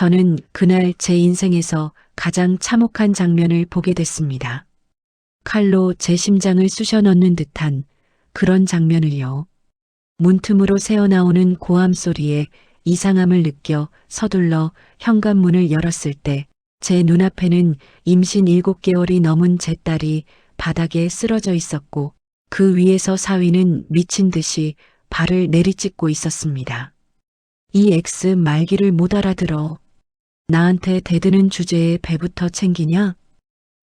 저는 그날 제 인생에서 가장 참혹한 장면을 보게 됐습니다. 칼로 제 심장을 쑤셔 넣는 듯한 그런 장면을요. 문틈으로 새어나오는 고함 소리에 이상함을 느껴 서둘러 현관문을 열었을 때 제 눈앞에는 임신 7개월이 넘은 제 딸이 바닥에 쓰러져 있었고 그 위에서 사위는 미친 듯이 발을 내리찢고 있었습니다. 이 X 말귀를 못 알아들어. 나한테 대드는 주제에 배부터 챙기냐?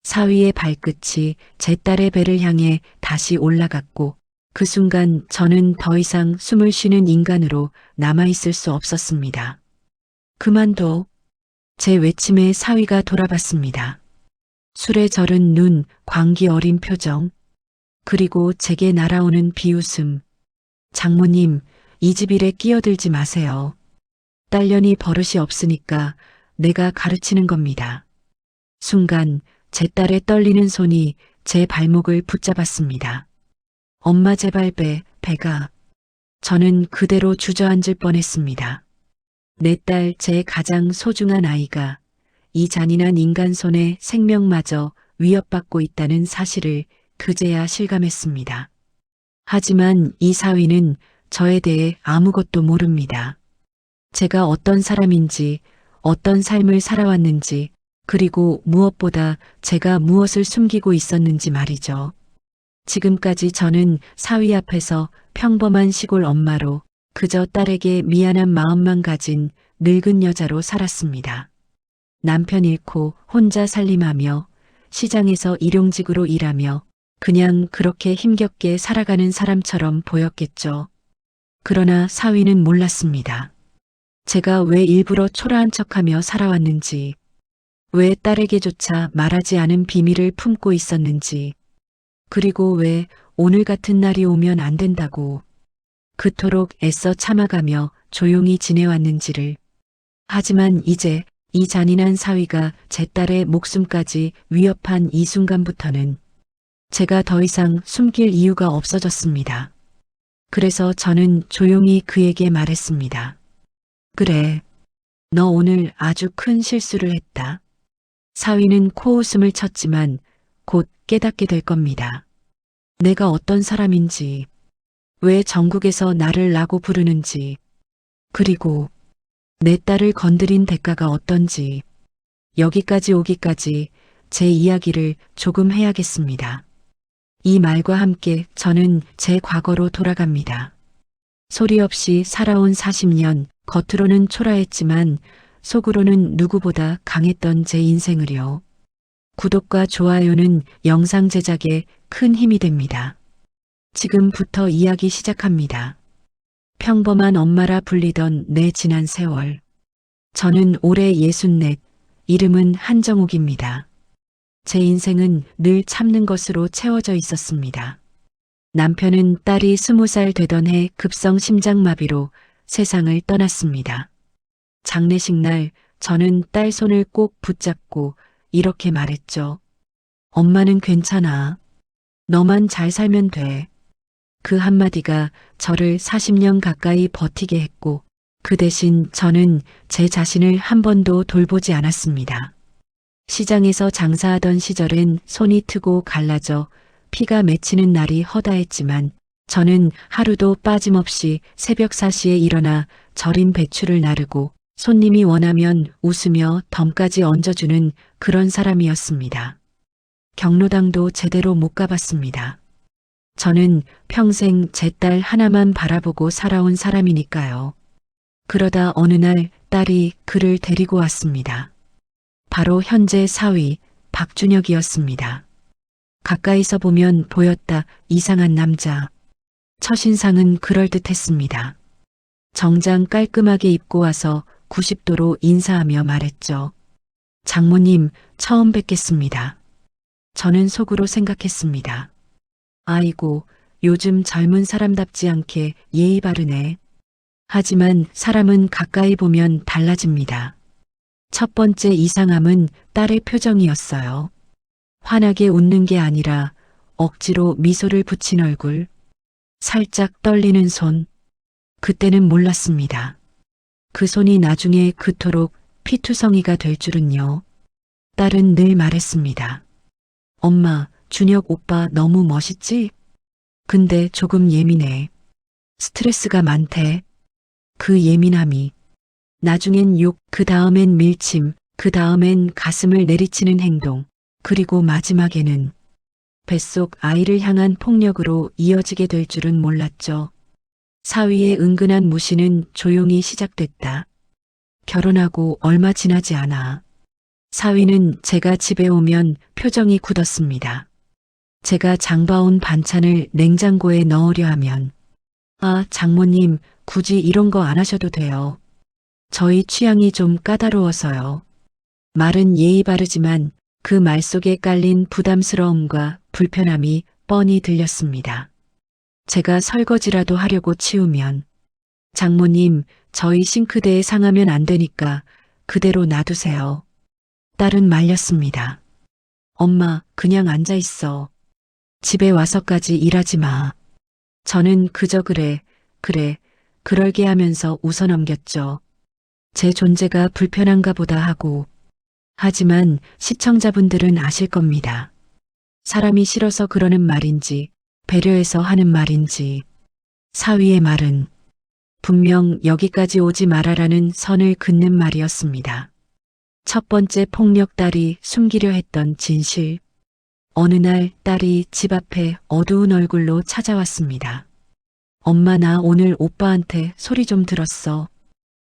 사위의 발끝이 제 딸의 배를 향해 다시 올라갔고 그 순간 저는 더 이상 숨을 쉬는 인간으로 남아있을 수 없었습니다. 그만둬. 제 외침에 사위가 돌아봤습니다. 술에 절은 눈, 광기 어린 표정, 그리고 제게 날아오는 비웃음. 장모님, 이 집 일에 끼어들지 마세요. 딸년이 버릇이 없으니까 내가 가르치는 겁니다. 순간 제 딸의 떨리는 손이 제 발목을 붙잡았습니다. 엄마 제발 배가. 저는 그대로 주저앉을 뻔했습니다. 내 딸 제 가장 소중한 아이가 이 잔인한 인간 손에 생명마저 위협받고 있다는 사실을 그제야 실감했습니다. 하지만 이 사위는 저에 대해 아무것도 모릅니다. 제가 어떤 사람인지, 어떤 삶을 살아왔는지, 그리고 무엇보다 제가 무엇을 숨기고 있었는지 말이죠. 지금까지 저는 사위 앞에서 평범한 시골 엄마로 그저 딸에게 미안한 마음만 가진 늙은 여자로 살았습니다. 남편 잃고 혼자 살림하며 시장에서 일용직으로 일하며 그냥 그렇게 힘겹게 살아가는 사람처럼 보였겠죠. 그러나 사위는 몰랐습니다. 제가 왜 일부러 초라한 척하며 살아왔는지, 왜 딸에게조차 말하지 않은 비밀을 품고 있었는지, 그리고 왜 오늘 같은 날이 오면 안 된다고 그토록 애써 참아가며 조용히 지내왔는지를. 하지만 이제 이 잔인한 사위가 제 딸의 목숨까지 위협한 이 순간부터는 제가 더 이상 숨길 이유가 없어졌습니다. 그래서 저는 조용히 그에게 말했습니다. 그래, 너 오늘 아주 큰 실수를 했다. 사위는 코웃음을 쳤지만 곧 깨닫게 될 겁니다. 내가 어떤 사람인지, 왜 전국에서 나를 라고 부르는지, 그리고 내 딸을 건드린 대가가 어떤지, 여기까지 오기까지 제 이야기를 조금 해야겠습니다. 이 말과 함께 저는 제 과거로 돌아갑니다. 소리 없이 살아온 40년, 겉으로는 초라했지만 속으로는 누구보다 강했던 제 인생을요. 구독과 좋아요는 영상 제작에 큰 힘이 됩니다. 지금부터 이야기 시작합니다. 평범한 엄마라 불리던 내 지난 세월. 저는 올해 64, 이름은 한정욱입니다. 제 인생은 늘 참는 것으로 채워져 있었습니다. 남편은 딸이 20살 되던 해 급성 심장마비로 세상을 떠났습니다. 장례식 날 저는 딸 손을 꼭 붙잡고 이렇게 말했죠. 엄마는 괜찮아. 너만 잘 살면 돼. 그 한마디가 저를 40년 가까이 버티게 했고 그 대신 저는 제 자신을 한 번도 돌보지 않았습니다. 시장에서 장사하던 시절엔 손이 트고 갈라져 피가 맺히는 날이 허다했지만 저는 하루도 빠짐없이 새벽 4시에 일어나 절인 배추를 나르고 손님이 원하면 웃으며 덤까지 얹어주는 그런 사람이었습니다. 경로당도 제대로 못 가봤습니다. 저는 평생 제 딸 하나만 바라보고 살아온 사람이니까요. 그러다 어느 날 딸이 그를 데리고 왔습니다. 바로 현재 사위 박준혁이었습니다. 가까이서 보면 보였다 이상한 남자. 첫인상은 그럴듯했습니다. 정장 깔끔하게 입고 와서 90도로 인사하며 말했죠. 장모님 처음 뵙겠습니다. 저는 속으로 생각했습니다. 아이고, 요즘 젊은 사람답지 않게 예의 바르네. 하지만 사람은 가까이 보면 달라집니다. 첫 번째 이상함은 딸의 표정이었어요. 환하게 웃는 게 아니라 억지로 미소를 붙인 얼굴, 살짝 떨리는 손. 그때는 몰랐습니다. 그 손이 나중에 그토록 피투성이가 될 줄은요. 딸은 늘 말했습니다. 엄마, 준혁 오빠 너무 멋있지? 근데 조금 예민해. 스트레스가 많대. 그 예민함이 나중엔 욕, 그 다음엔 밀침, 그 다음엔 가슴을 내리치는 행동, 그리고 마지막에는 뱃속 아이를 향한 폭력으로 이어지게 될 줄은 몰랐죠. 사위의 은근한 무시는 조용히 시작됐다. 결혼하고 얼마 지나지 않아 사위는 제가 집에 오면 표정이 굳었습니다. 제가 장봐온 반찬을 냉장고에 넣으려 하면 아, 장모님 굳이 이런 거 안 하셔도 돼요. 저희 취향이 좀 까다로워서요. 말은 예의 바르지만 그 말 속에 깔린 부담스러움과 불편함이 뻔히 들렸습니다. 제가 설거지라도 하려고 치우면 장모님 저희 싱크대에 상하면 안 되니까 그대로 놔두세요. 딸은 말렸습니다. 엄마 그냥 앉아 있어. 집에 와서까지 일하지 마. 저는 그저 그래 그럴게 하면서 웃어넘겼죠. 제 존재가 불편한가 보다 하고. 하지만 시청자분들은 아실 겁니다. 사람이 싫어서 그러는 말인지 배려해서 하는 말인지 사위의 말은 분명 여기까지 오지 말아라는 선을 긋는 말이었습니다. 첫 번째 폭력 딸이 숨기려 했던 진실. 어느 날 딸이 집 앞에 어두운 얼굴로 찾아왔습니다. 엄마 나 오늘 오빠한테 소리 좀 들었어.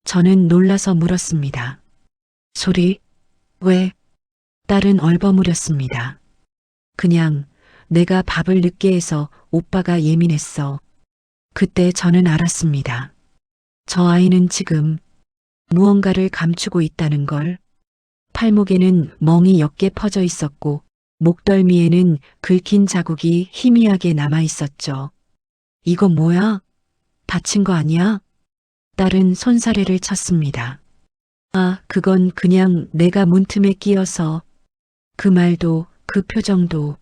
저는 놀라서 물었습니다. 소리? 왜? 딸은 얼버무렸습니다. 그냥 내가 밥을 늦게 해서 오빠가 예민했어. 그때 저는 알았습니다. 저 아이는 지금 무언가를 감추고 있다는 걸. 팔목에는 멍이 옅게 퍼져 있었고 목덜미에는 긁힌 자국이 희미하게 남아 있었죠. 이거 뭐야? 다친 거 아니야? 딸은 손사래를 쳤습니다. 아, 그건 그냥 내가 문틈에 끼어서. 그 말도 그 표정도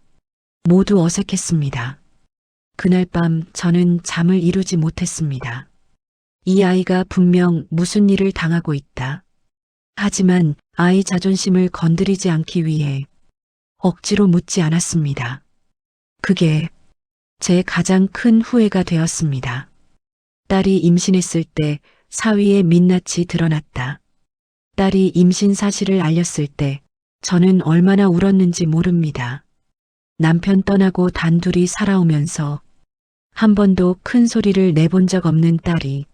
모두 어색했습니다. 그날 밤 저는 잠을 이루지 못했습니다. 이 아이가 분명 무슨 일을 당하고 있다. 하지만 아이 자존심을 건드리지 않기 위해 억지로 묻지 않았습니다. 그게 제 가장 큰 후회가 되었습니다. 딸이 임신했을 때 사위의 민낯이 드러났다. 딸이 임신 사실을 알렸을 때 저는 얼마나 울었는지 모릅니다. 남편 떠나고 단둘이 살아오면서 한 번도 큰 소리를 내본 적 없는 딸이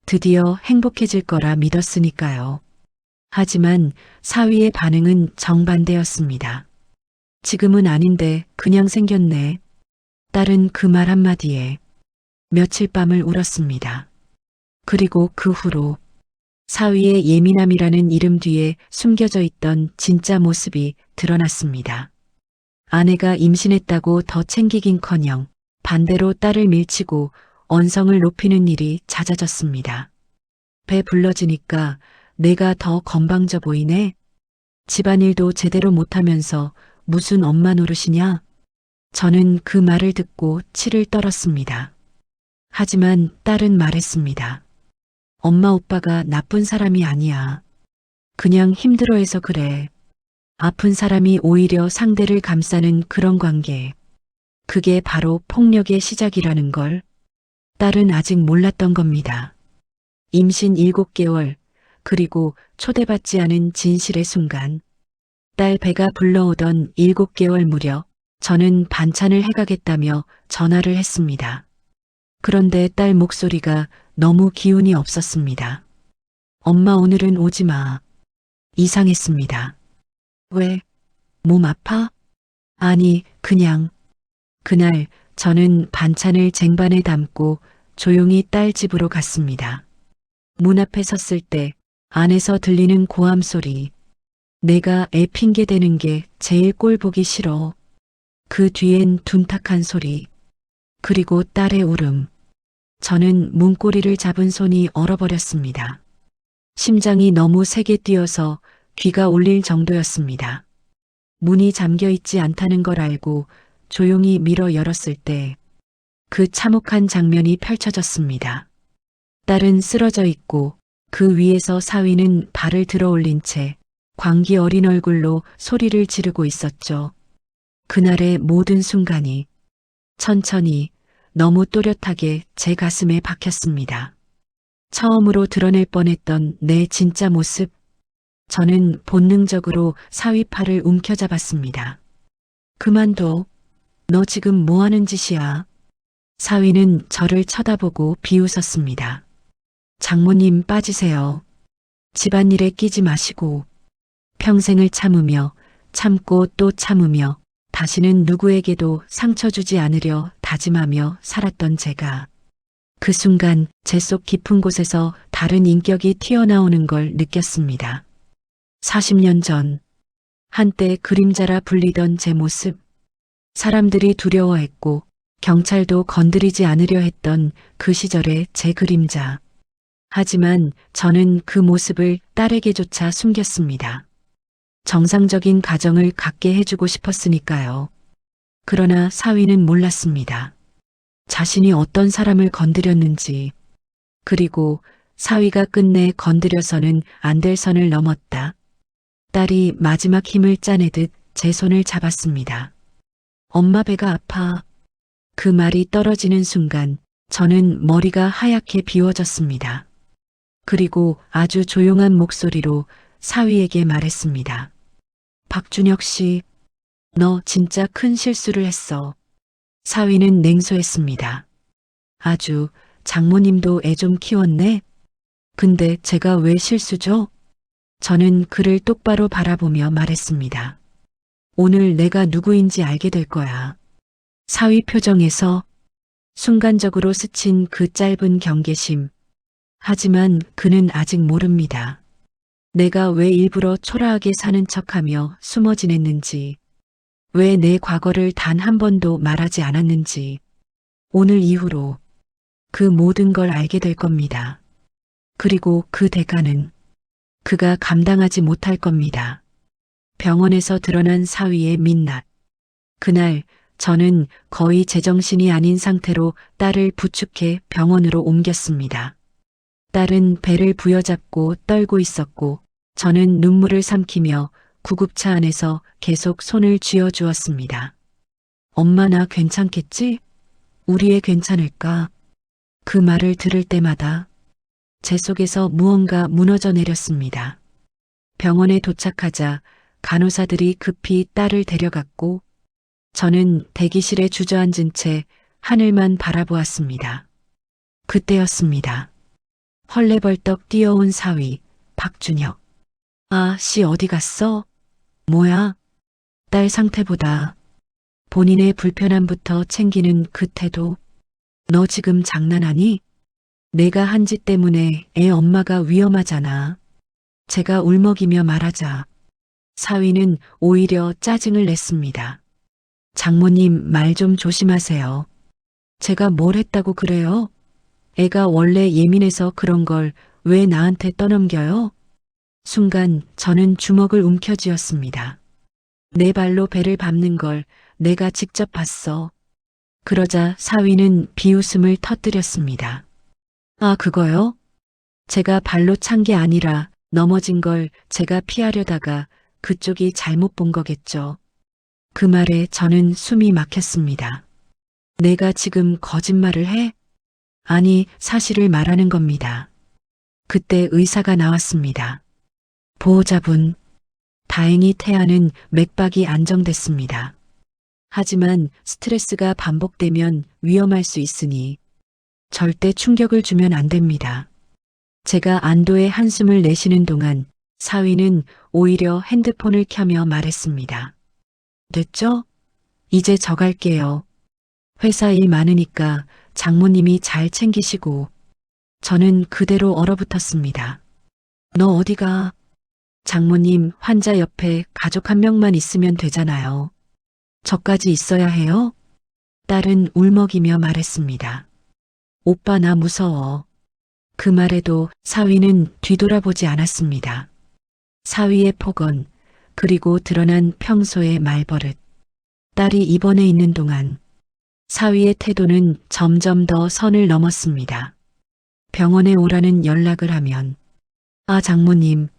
드디어 행복해질 거라 믿었으니까요. 하지만 사위의 반응은 정반대였습니다. 지금은 아닌데 그냥 생겼네. 딸은 그 말 한마디에 며칠 밤을 울었습니다. 그리고 그 후로 사위의 예민함이라는 이름 뒤에 숨겨져 있던 진짜 모습이 드러났습니다. 아내가 임신했다고 더 챙기긴커녕 반대로 딸을 밀치고 언성을 높이는 일이 잦아졌습니다. 배 불러지니까 내가 더 건방져 보이네? 집안일도 제대로 못하면서 무슨 엄마 노릇이냐? 저는 그 말을 듣고 치를 떨었습니다. 하지만 딸은 말했습니다. 엄마 오빠가 나쁜 사람이 아니야. 그냥 힘들어해서 그래. 아픈 사람이 오히려 상대를 감싸는 그런 관계. 그게 바로 폭력의 시작이라는 걸. 딸은 아직 몰랐던 겁니다. 임신 7개월, 그리고 초대받지 않은 진실의 순간. 딸 배가 불러오던 7개월 무렵 저는 반찬을 해가겠다며 전화를 했습니다. 그런데 딸 목소리가 너무 기운이 없었습니다. 엄마 오늘은 오지 마. 이상했습니다. 왜? 몸 아파? 아니, 그냥. 그날 저는 반찬을 쟁반에 담고 조용히 딸 집으로 갔습니다. 문 앞에 섰을 때 안에서 들리는 고함 소리. 내가 애 핑계 대는 게 제일 꼴 보기 싫어. 그 뒤엔 둔탁한 소리. 그리고 딸의 울음. 저는 문고리를 잡은 손이 얼어버렸습니다. 심장이 너무 세게 뛰어서 귀가 울릴 정도였습니다. 문이 잠겨 있지 않다는 걸 알고 조용히 밀어 열었을 때 그 참혹한 장면이 펼쳐졌습니다. 딸은 쓰러져 있고 그 위에서 사위는 발을 들어 올린 채 광기 어린 얼굴로 소리를 지르고 있었죠. 그날의 모든 순간이 천천히 너무 또렷하게 제 가슴에 박혔습니다. 처음으로 드러낼 뻔했던 내 진짜 모습. 저는 본능적으로 사위 팔을 움켜잡았습니다. 그만둬. 너 지금 뭐 하는 짓이야? 사위는 저를 쳐다보고 비웃었습니다. 장모님 빠지세요. 집안일에 끼지 마시고. 평생을 참으며 참고 또 참으며 다시는 누구에게도 상처 주지 않으려 다짐하며 살았던 제가 그 순간 제 속 깊은 곳에서 다른 인격이 튀어나오는 걸 느꼈습니다. 40년 전 한때 그림자라 불리던 제 모습, 사람들이 두려워했고 경찰도 건드리지 않으려 했던 그 시절의 제 그림자. 하지만 저는 그 모습을 딸에게조차 숨겼습니다. 정상적인 가정을 갖게 해주고 싶었으니까요. 그러나 사위는 몰랐습니다. 자신이 어떤 사람을 건드렸는지, 그리고 사위가 끝내 건드려서는 안 될 선을 넘었다. 딸이 마지막 힘을 짜내듯 제 손을 잡았습니다. 엄마 배가 아파. 그 말이 떨어지는 순간 저는 머리가 하얗게 비워졌습니다. 그리고 아주 조용한 목소리로 사위에게 말했습니다. 박준혁 씨, 너 진짜 큰 실수를 했어. 사위는 냉소했습니다. 아주, 장모님도 애 좀 키웠네? 근데 제가 왜 실수죠? 저는 그를 똑바로 바라보며 말했습니다. 오늘 내가 누구인지 알게 될 거야. 사위 표정에서 순간적으로 스친 그 짧은 경계심. 하지만 그는 아직 모릅니다. 내가 왜 일부러 초라하게 사는 척하며 숨어 지냈는지, 왜 내 과거를 단 한 번도 말하지 않았는지, 오늘 이후로 그 모든 걸 알게 될 겁니다. 그리고 그 대가는 그가 감당하지 못할 겁니다. 병원에서 드러난 사위의 민낯. 그날 저는 거의 제정신이 아닌 상태로 딸을 부축해 병원으로 옮겼습니다. 딸은 배를 부여잡고 떨고 있었고 저는 눈물을 삼키며 구급차 안에서 계속 손을 쥐어주었습니다. 엄마 나 괜찮겠지? 우리 애 괜찮을까? 그 말을 들을 때마다 제 속에서 무언가 무너져 내렸습니다. 병원에 도착하자 간호사들이 급히 딸을 데려갔고 저는 대기실에 주저앉은 채 하늘만 바라보았습니다. 그때였습니다. 헐레벌떡 뛰어온 사위, 박준혁. 아, 씨 어디 갔어? 뭐야? 딸 상태보다 본인의 불편함부터 챙기는 그 태도. 너 지금 장난하니? 내가 한 짓 때문에 애 엄마가 위험하잖아. 제가 울먹이며 말하자 사위는 오히려 짜증을 냈습니다. 장모님 말 좀 조심하세요. 제가 뭘 했다고 그래요? 애가 원래 예민해서 그런 걸 왜 나한테 떠넘겨요? 순간 저는 주먹을 움켜쥐었습니다. 내 발로 배를 밟는 걸 내가 직접 봤어. 그러자 사위는 비웃음을 터뜨렸습니다. 아, 그거요? 제가 발로 찬 게 아니라 넘어진 걸 제가 피하려다가 그쪽이 잘못 본 거겠죠. 그 말에 저는 숨이 막혔습니다. 내가 지금 거짓말을 해? 아니, 사실을 말하는 겁니다. 그때 의사가 나왔습니다. 보호자분, 다행히 태아는 맥박이 안정됐습니다. 하지만 스트레스가 반복되면 위험할 수 있으니 절대 충격을 주면 안 됩니다. 제가 안도의 한숨을 내쉬는 동안 사위는 오히려 핸드폰을 켜며 말했습니다. 됐죠? 이제 저 갈게요. 회사 일 많으니까 장모님이 잘 챙기시고. 저는 그대로 얼어붙었습니다. 너 어디가? 장모님 환자 옆에 가족 한 명만 있으면 되잖아요. 저까지 있어야 해요? 딸은 울먹이며 말했습니다. 오빠 나 무서워. 그 말에도 사위는 뒤돌아보지 않았습니다. 사위의 폭언, 그리고 드러난 평소의 말버릇. 딸이 입원해 있는 동안 사위의 태도는 점점 더 선을 넘었습니다. 병원에 오라는 연락을 하면 아, 장모님,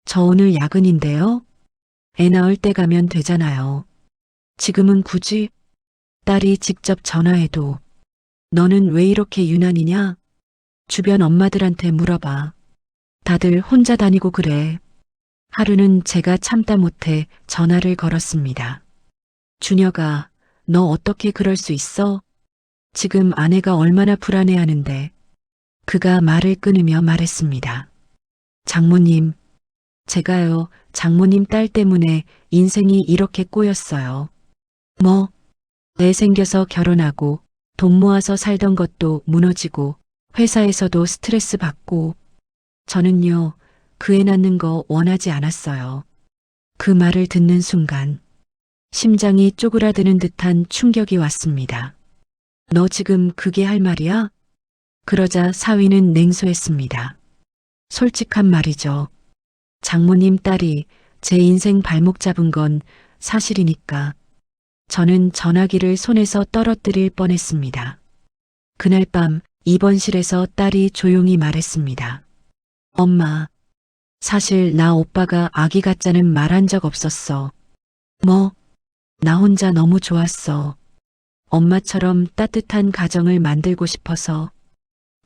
저 오늘 야근인데요. 애 낳을 때 가면 되잖아요. 지금은 굳이 딸이 직접 전화해도 너는 왜 이렇게 유난이냐? 주변 엄마들한테 물어봐. 다들 혼자 다니고 그래. 하루는 제가 참다 못해 전화를 걸었습니다. 준혁아, 너 어떻게 그럴 수 있어? 지금 아내가 얼마나 불안해하는데. 그가 말을 끊으며 말했습니다. 장모님, 제가요, 장모님 딸 때문에 인생이 이렇게 꼬였어요. 뭐, 애 생겨서 결혼하고 돈 모아서 살던 것도 무너지고 회사에서도 스트레스 받고 저는요, 그 애 낳는 거 원하지 않았어요. 그 말을 듣는 순간 심장이 쪼그라드는 듯한 충격이 왔습니다. 너 지금 그게 할 말이야? 그러자 사위는 냉소했습니다. 솔직한 말이죠. 장모님 딸이 제 인생 발목 잡은 건 사실이니까 저는 전화기를 손에서 떨어뜨릴 뻔했습니다. 그날 밤 입원실에서 딸이 조용히 말했습니다. 엄마, 사실 나 오빠가 아기 갖자는 말한 적 없었어. 뭐, 나 혼자 너무 좋았어. 엄마처럼 따뜻한 가정을 만들고 싶어서.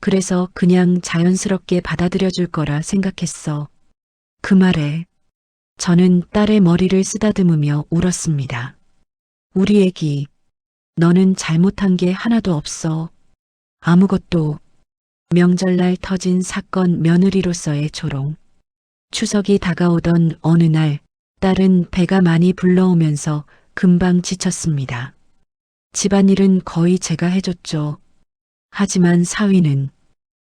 그래서 그냥 자연스럽게 받아들여 줄 거라 생각했어. 그 말에 저는 딸의 머리를 쓰다듬으며 울었습니다. 우리 애기, 너는 잘못한 게 하나도 없어. 아무것도. 명절날 터진 사건 며느리로서의 조롱. 추석이 다가오던 어느 날 딸은 배가 많이 불러오면서 금방 지쳤습니다. 집안일은 거의 제가 해줬죠. 하지만 사위는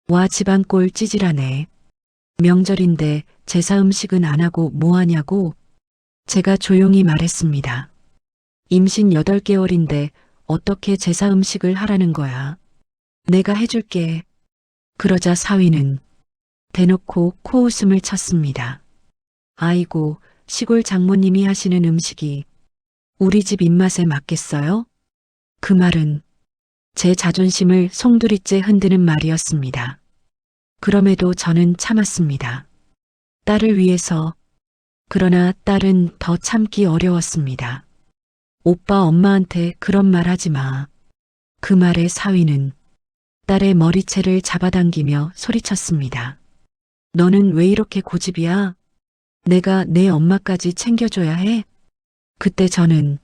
와 집안 꼴 찌질하네. 명절인데 제사 음식은 안 하고 뭐 하냐고. 제가 조용히 말했습니다. 임신 8개월인데 어떻게 제사 음식을 하라는 거야. 내가 해줄게. 그러자 사위는 대놓고 코웃음을 쳤습니다. 아이고, 시골 장모님이 하시는 음식이 우리 집 입맛에 맞겠어요? 그 말은 제 자존심을 송두리째 흔드는 말이었습니다. 그럼에도 저는 참았습니다. 딸을 위해서. 그러나 딸은 더 참기 어려웠습니다. 오빠 엄마한테 그런 말 하지 마. 그 말에 사위는 딸의 머리채를 잡아당기며 소리쳤습니다. 너는 왜 이렇게 고집이야? 내가 내 엄마까지 챙겨줘야 해? 그때 저는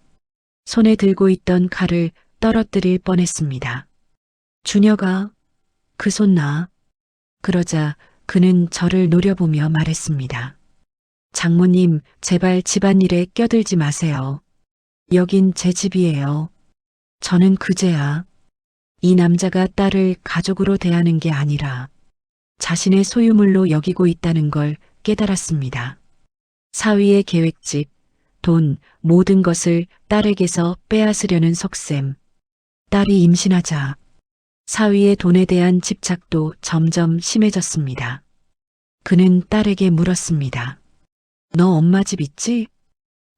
손에 들고 있던 칼을 떨어뜨릴 뻔했습니다. 준혁아, 그 손 놔. 그러자 그는 저를 노려보며 말했습니다. 장모님, 제발 집안일에 껴들지 마세요. 여긴 제 집이에요. 저는 그제야 이 남자가 딸을 가족으로 대하는 게 아니라 자신의 소유물로 여기고 있다는 걸 깨달았습니다. 사위의 계획집, 돈, 모든 것을 딸에게서 빼앗으려는 속셈. 딸이 임신하자 사위의 돈에 대한 집착도 점점 심해졌습니다. 그는 딸에게 물었습니다. 너 엄마 집 있지?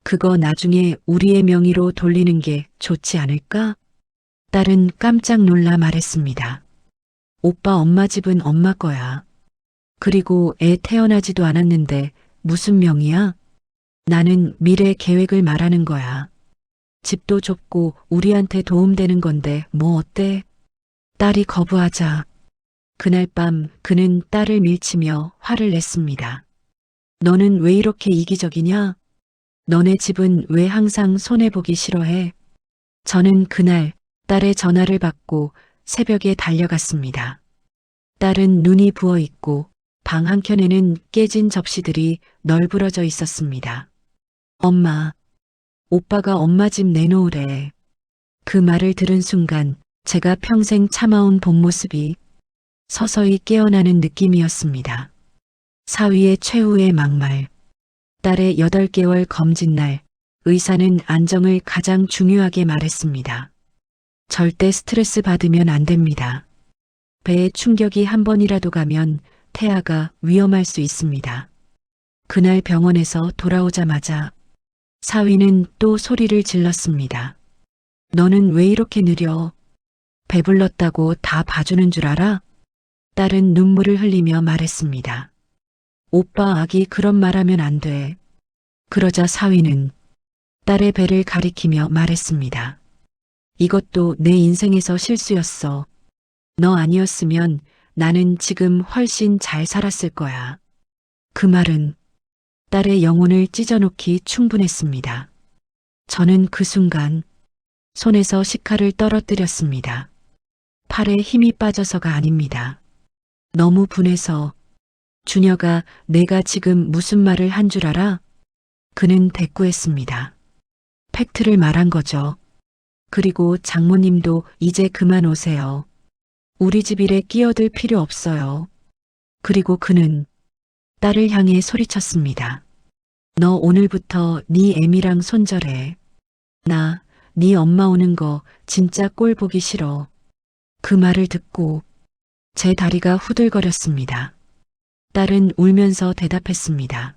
그거 나중에 우리의 명의로 돌리는 게 좋지 않을까? 딸은 깜짝 놀라 말했습니다. 오빠 엄마 집은 엄마 거야. 그리고 애 태어나지도 않았는데 무슨 명의야? 나는 미래 계획을 말하는 거야. 집도 좁고 우리한테 도움되는 건데 뭐 어때? 딸이 거부하자 그날 밤 그는 딸을 밀치며 화를 냈습니다. 너는 왜 이렇게 이기적이냐? 너네 집은 왜 항상 손해보기 싫어해? 저는 그날 딸의 전화를 받고 새벽에 달려갔습니다. 딸은 눈이 부어 있고 방 한켠에는 깨진 접시들이 널브러져 있었습니다. 엄마, 오빠가 엄마 집 내놓으래. 그 말을 들은 순간 제가 평생 참아온 본 모습이 서서히 깨어나는 느낌이었습니다. 사위의 최후의 막말. 딸의 8개월 검진날 의사는 안정을 가장 중요하게 말했습니다. 절대 스트레스 받으면 안 됩니다. 배에 충격이 한 번이라도 가면 태아가 위험할 수 있습니다. 그날 병원에서 돌아오자마자 사위는 또 소리를 질렀습니다. 너는 왜 이렇게 느려? 배불렀다고 다 봐주는 줄 알아? 딸은 눈물을 흘리며 말했습니다. 오빠 아기 그런 말하면 안 돼. 그러자 사위는 딸의 배를 가리키며 말했습니다. 이것도 내 인생에서 실수였어. 너 아니었으면 나는 지금 훨씬 잘 살았을 거야. 그 말은 딸의 영혼을 찢어놓기 충분했습니다. 저는 그 순간 손에서 식칼을 떨어뜨렸습니다. 팔에 힘이 빠져서가 아닙니다. 너무 분해서 주녀가 내가 지금 무슨 말을 한 줄 알아? 그는 대꾸했습니다. 팩트를 말한 거죠. 그리고 장모님도 이제 그만 오세요. 우리 집 일에 끼어들 필요 없어요. 그리고 그는 딸을 향해 소리쳤습니다. 너 오늘부터 네 애미랑 손절해. 나 네 엄마 오는 거 진짜 꼴 보기 싫어. 그 말을 듣고 제 다리가 후들거렸습니다. 딸은 울면서 대답했습니다.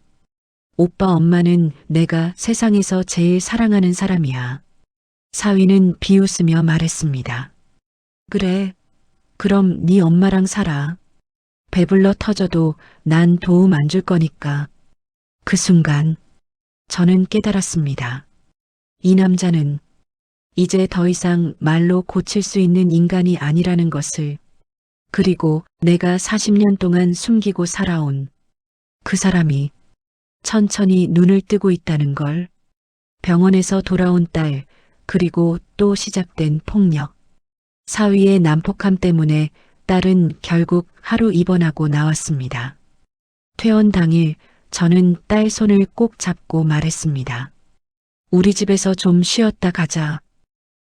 오빠 엄마는 내가 세상에서 제일 사랑하는 사람이야. 사위는 비웃으며 말했습니다. 그래, 그럼 네 엄마랑 살아. 배불러 터져도 난 도움 안 줄 거니까. 그 순간 저는 깨달았습니다. 이 남자는 이제 더 이상 말로 고칠 수 있는 인간이 아니라는 것을, 그리고 내가 40년 동안 숨기고 살아온 그 사람이 천천히 눈을 뜨고 있다는 걸. 병원에서 돌아온 딸, 그리고 또 시작된 폭력. 사위의 난폭함 때문에 딸은 결국 하루 입원하고 나왔습니다. 퇴원 당일 저는 딸 손을 꼭 잡고 말했습니다. 우리 집에서 좀 쉬었다 가자.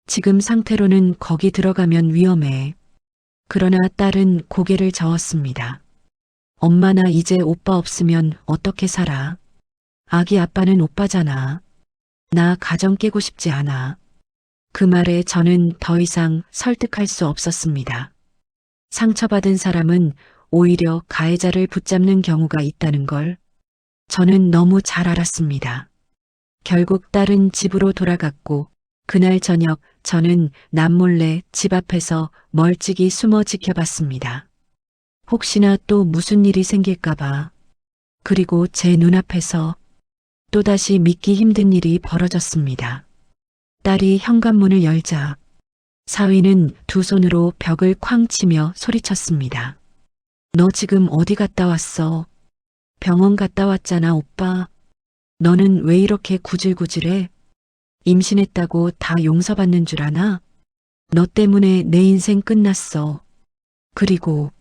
지금 상태로는 거기 들어가면 위험해. 그러나 딸은 고개를 저었습니다. 엄마 나 이제 오빠 없으면 어떻게 살아? 아기 아빠는 오빠잖아. 나 가정 깨고 싶지 않아. 그 말에 저는 더 이상 설득할 수 없었습니다. 상처받은 사람은 오히려 가해자를 붙잡는 경우가 있다는 걸 저는 너무 잘 알았습니다. 결국 딸은 집으로 돌아갔고 그날 저녁 저는 남몰래 집 앞에서 멀찍이 숨어 지켜봤습니다. 혹시나 또 무슨 일이 생길까봐. 그리고 제 눈앞에서 또다시 믿기 힘든 일이 벌어졌습니다. 딸이 현관문을 열자 사위는 두 손으로 벽을 쾅 치며 소리쳤습니다. 너 지금 어디 갔다 왔어? 병원 갔다 왔잖아, 오빠. 너는 왜 이렇게 구질구질해? 임신했다고 다 용서받는 줄 아나? 너 때문에 내 인생 끝났어. 그리고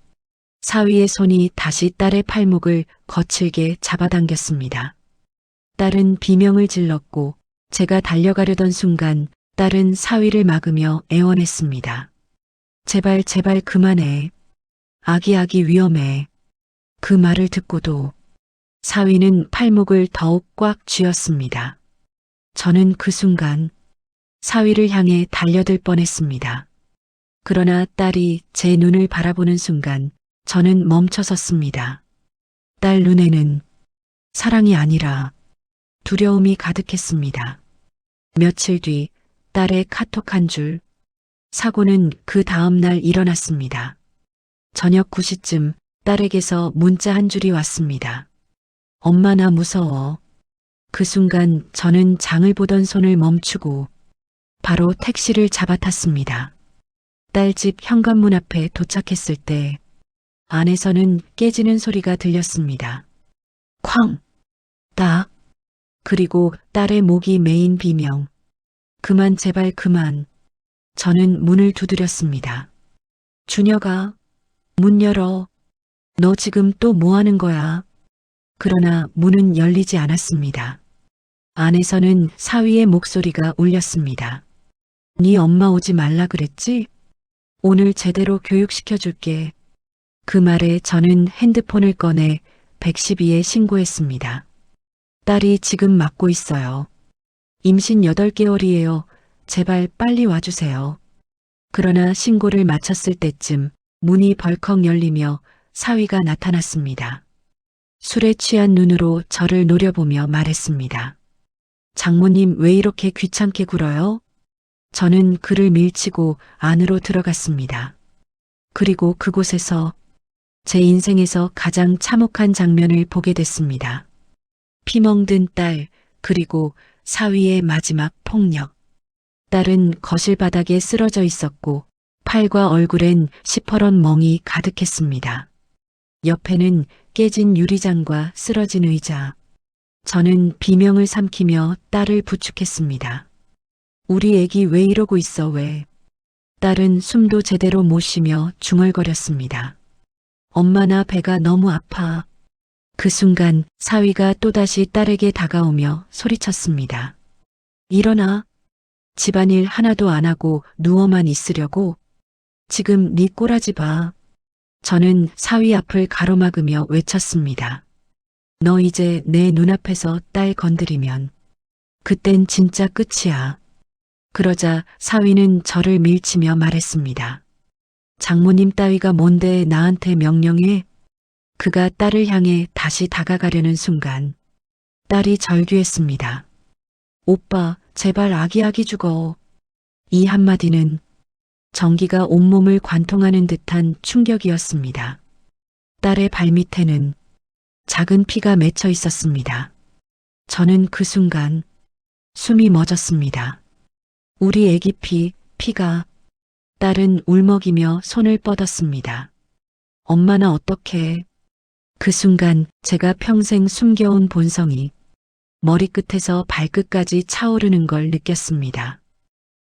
사위의 손이 다시 딸의 팔목을 거칠게 잡아당겼습니다. 딸은 비명을 질렀고 제가 달려가려던 순간 딸은 사위를 막으며 애원했습니다. 제발 제발 그만해. 아기 위험해. 그 말을 듣고도 사위는 팔목을 더욱 꽉 쥐었습니다. 저는 그 순간 사위를 향해 달려들 뻔했습니다. 그러나 딸이 제 눈을 바라보는 순간 저는 멈춰섰습니다. 딸 눈에는 사랑이 아니라 두려움이 가득했습니다. 며칠 뒤 딸의 카톡 한 줄. 사고는 그 다음 날 일어났습니다. 저녁 9시쯤 딸에게서 문자 한 줄이 왔습니다. 엄마 나 무서워. 그 순간 저는 장을 보던 손을 멈추고 바로 택시를 잡아탔습니다. 딸 집 현관문 앞에 도착했을 때 안에서는 깨지는 소리가 들렸습니다. 쾅! 딱! 그리고 딸의 목이 메인 비명. 그만 제발 그만. 저는 문을 두드렸습니다. 주녀가 문 열어. 너 지금 또 뭐 하는 거야? 그러나 문은 열리지 않았습니다. 안에서는 사위의 목소리가 울렸습니다. 네 엄마 오지 말라 그랬지? 오늘 제대로 교육시켜 줄게. 그 말에 저는 핸드폰을 꺼내 112에 신고했습니다. 딸이 지금 맞고 있어요. 임신 8개월이에요. 제발 빨리 와주세요. 그러나 신고를 마쳤을 때쯤 문이 벌컥 열리며 사위가 나타났습니다. 술에 취한 눈으로 저를 노려보며 말했습니다. 장모님 왜 이렇게 귀찮게 굴어요? 저는 그를 밀치고 안으로 들어갔습니다. 그리고 그곳에서 제 인생에서 가장 참혹한 장면을 보게 됐습니다. 피멍든 딸, 그리고 사위의 마지막 폭력. 딸은 거실 바닥에 쓰러져 있었고 팔과 얼굴엔 시퍼런 멍이 가득했습니다. 옆에는 깨진 유리잔과 쓰러진 의자. 저는 비명을 삼키며 딸을 부축했습니다. 우리 애기 왜 이러고 있어 왜? 딸은 숨도 제대로 못 쉬며 중얼거렸습니다. 엄마 나 배가 너무 아파. 그 순간 사위가 또다시 딸에게 다가오며 소리쳤습니다. 일어나. 집안일 하나도 안 하고 누워만 있으려고. 지금 네 꼬라지 봐. 저는 사위 앞을 가로막으며 외쳤습니다. 너 이제 내 눈앞에서 딸 건드리면 그땐 진짜 끝이야. 그러자 사위는 저를 밀치며 말했습니다. 장모님 따위가 뭔데 나한테 명령해? 그가 딸을 향해 다시 다가가려는 순간 딸이 절규했습니다. 오빠, 제발 아기아기 죽어. 이 한마디는 전기가 온몸을 관통하는 듯한 충격이었습니다. 딸의 발밑에는 작은 피가 맺혀 있었습니다. 저는 그 순간 숨이 멎었습니다. 우리 애기 피가. 딸은 울먹이며 손을 뻗었습니다. 엄마 나 어떡해. 그 순간 제가 평생 숨겨온 본성이 머리끝에서 발끝까지 차오르는 걸 느꼈습니다.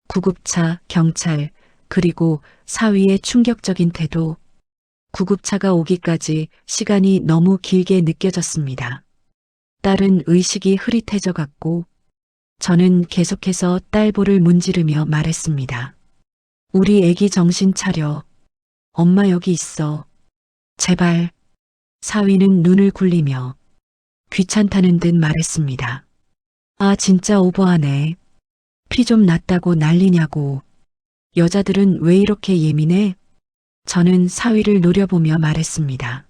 구급차, 경찰, 그리고 사위의 충격적인 태도. 구급차가 오기까지 시간이 너무 길게 느껴졌습니다. 딸은 의식이 흐릿해져 갔고 저는 계속해서 딸 볼을 문지르며 말했습니다. 우리 애기 정신 차려. 엄마 여기 있어. 제발. 사위는 눈을 굴리며 귀찮다는 듯 말했습니다. 아 진짜 오버하네. 피 좀 났다고 난리냐고. 여자들은 왜 이렇게 예민해? 저는 사위를 노려보며 말했습니다.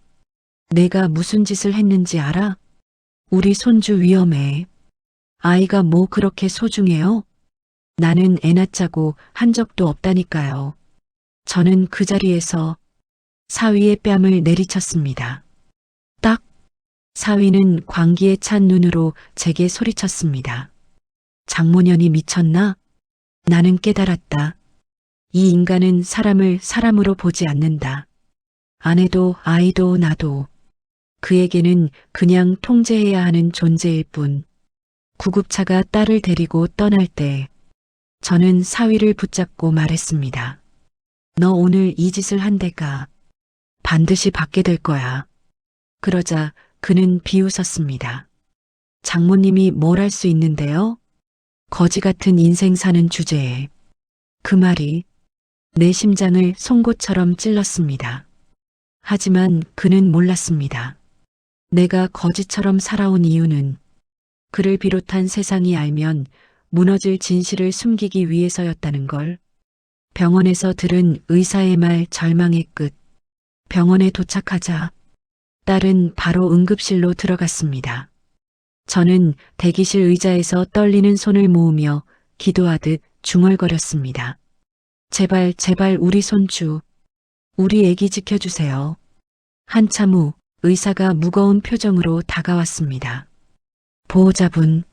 내가 무슨 짓을 했는지 알아? 우리 손주 위험해. 아이가 뭐 그렇게 소중해요? 나는 애 낳자고 한 적도 없다니까요. 저는 그 자리에서 사위의 뺨을 내리쳤습니다. 딱! 사위는 광기에 찬 눈으로 제게 소리쳤습니다. 장모년이 미쳤나? 나는 깨달았다. 이 인간은 사람을 사람으로 보지 않는다. 아내도 아이도 나도. 그에게는 그냥 통제해야 하는 존재일 뿐. 구급차가 딸을 데리고 떠날 때 저는 사위를 붙잡고 말했습니다. 너 오늘 이 짓을 한 데가 반드시 받게 될 거야. 그러자 그는 비웃었습니다. 장모님이 뭘 할 수 있는데요? 거지 같은 인생 사는 주제에. 그 말이 내 심장을 송곳처럼 찔렀습니다. 하지만 그는 몰랐습니다. 내가 거지처럼 살아온 이유는 그를 비롯한 세상이 알면 무너질 진실을 숨기기 위해서였다는 걸. 병원에서 들은 의사의 말 절망의 끝. 병원에 도착하자 딸은 바로 응급실로 들어갔습니다. 저는 대기실 의자에서 떨리는 손을 모으며 기도하듯 중얼거렸습니다. 제발 제발 우리 손주, 우리 애기 지켜주세요. 한참 후 의사가 무거운 표정으로 다가왔습니다. 보호자분,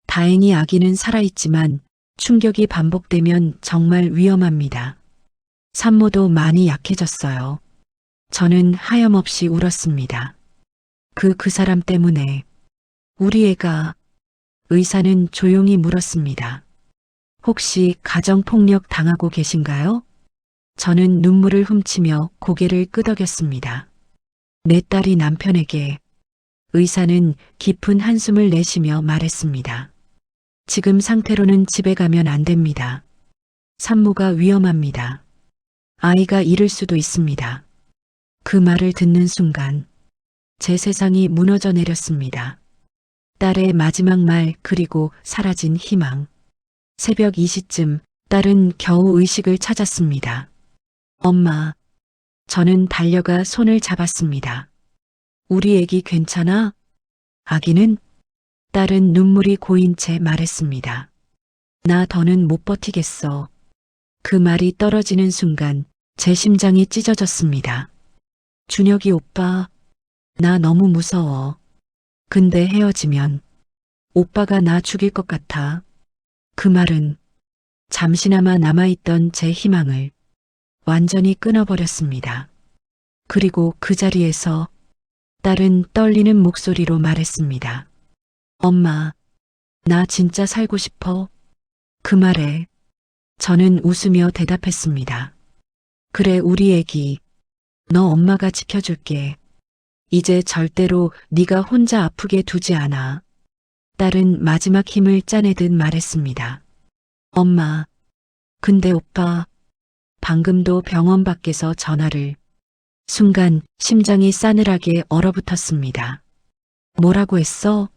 다행히 아기는 살아있지만 충격이 반복되면 정말 위험합니다. 산모도 많이 약해졌어요. 저는 하염없이 울었습니다. 그 사람 때문에 우리 애가. 의사는 조용히 물었습니다. 혹시 가정폭력 당하고 계신가요? 저는 눈물을 훔치며 고개를 끄덕였습니다. 내 딸이 남편에게. 의사는 깊은 한숨을 내쉬며 말했습니다. 지금 상태로는 집에 가면 안 됩니다. 산모가 위험합니다. 아이가 잃을 수도 있습니다. 그 말을 듣는 순간 제 세상이 무너져 내렸습니다. 딸의 마지막 말 그리고 사라진 희망. 새벽 2시쯤 딸은 겨우 의식을 찾았습니다. 엄마. 저는 달려가 손을 잡았습니다. 우리 애기 괜찮아? 아기는? 딸은 눈물이 고인 채 말했습니다. 나 더는 못 버티겠어. 그 말이 떨어지는 순간 제 심장이 찢어졌습니다. 준혁이 오빠, 나 너무 무서워. 근데 헤어지면 오빠가 나 죽일 것 같아. 그 말은 잠시나마 남아있던 제 희망을 완전히 끊어버렸습니다. 그리고 그 자리에서 딸은 떨리는 목소리로 말했습니다. 엄마, 나 진짜 살고 싶어. 그 말에 저는 웃으며 대답했습니다. 그래, 우리 애기. 너 엄마가 지켜줄게. 이제 절대로 네가 혼자 아프게 두지 않아. 딸은 마지막 힘을 짜내듯 말했습니다. 엄마, 근데 오빠, 방금도 병원 밖에서 전화를. 순간 심장이 싸늘하게 얼어붙었습니다. 뭐라고 했어?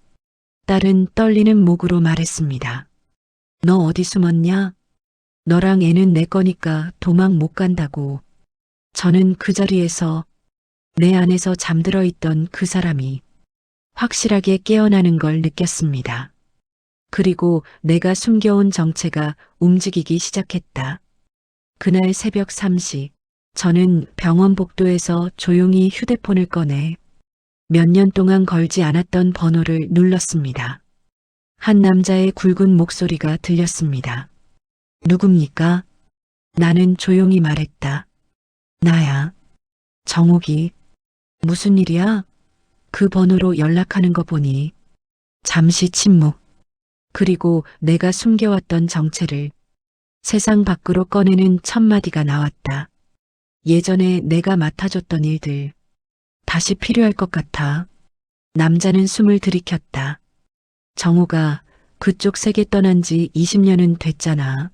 딸은 떨리는 목으로 말했습니다. 너 어디 숨었냐? 너랑 애는 내 거니까 도망 못 간다고. 저는 그 자리에서 내 안에서 잠들어 있던 그 사람이 확실하게 깨어나는 걸 느꼈습니다. 그리고 내가 숨겨온 정체가 움직이기 시작했다. 그날 새벽 3시, 저는 병원 복도에서 조용히 휴대폰을 꺼내 몇 년 동안 걸지 않았던 번호를 눌렀습니다. 한 남자의 굵은 목소리가 들렸습니다. 누굽니까? 나는 조용히 말했다. 나야. 정옥이. 무슨 일이야? 그 번호로 연락하는 거 보니. 잠시 침묵. 그리고 내가 숨겨왔던 정체를 세상 밖으로 꺼내는 첫 마디가 나왔다. 예전에 내가 맡아줬던 일들 다시 필요할 것 같아. 남자는 숨을 들이켰다. 정우가 그쪽 세계 떠난 지 20년은 됐잖아.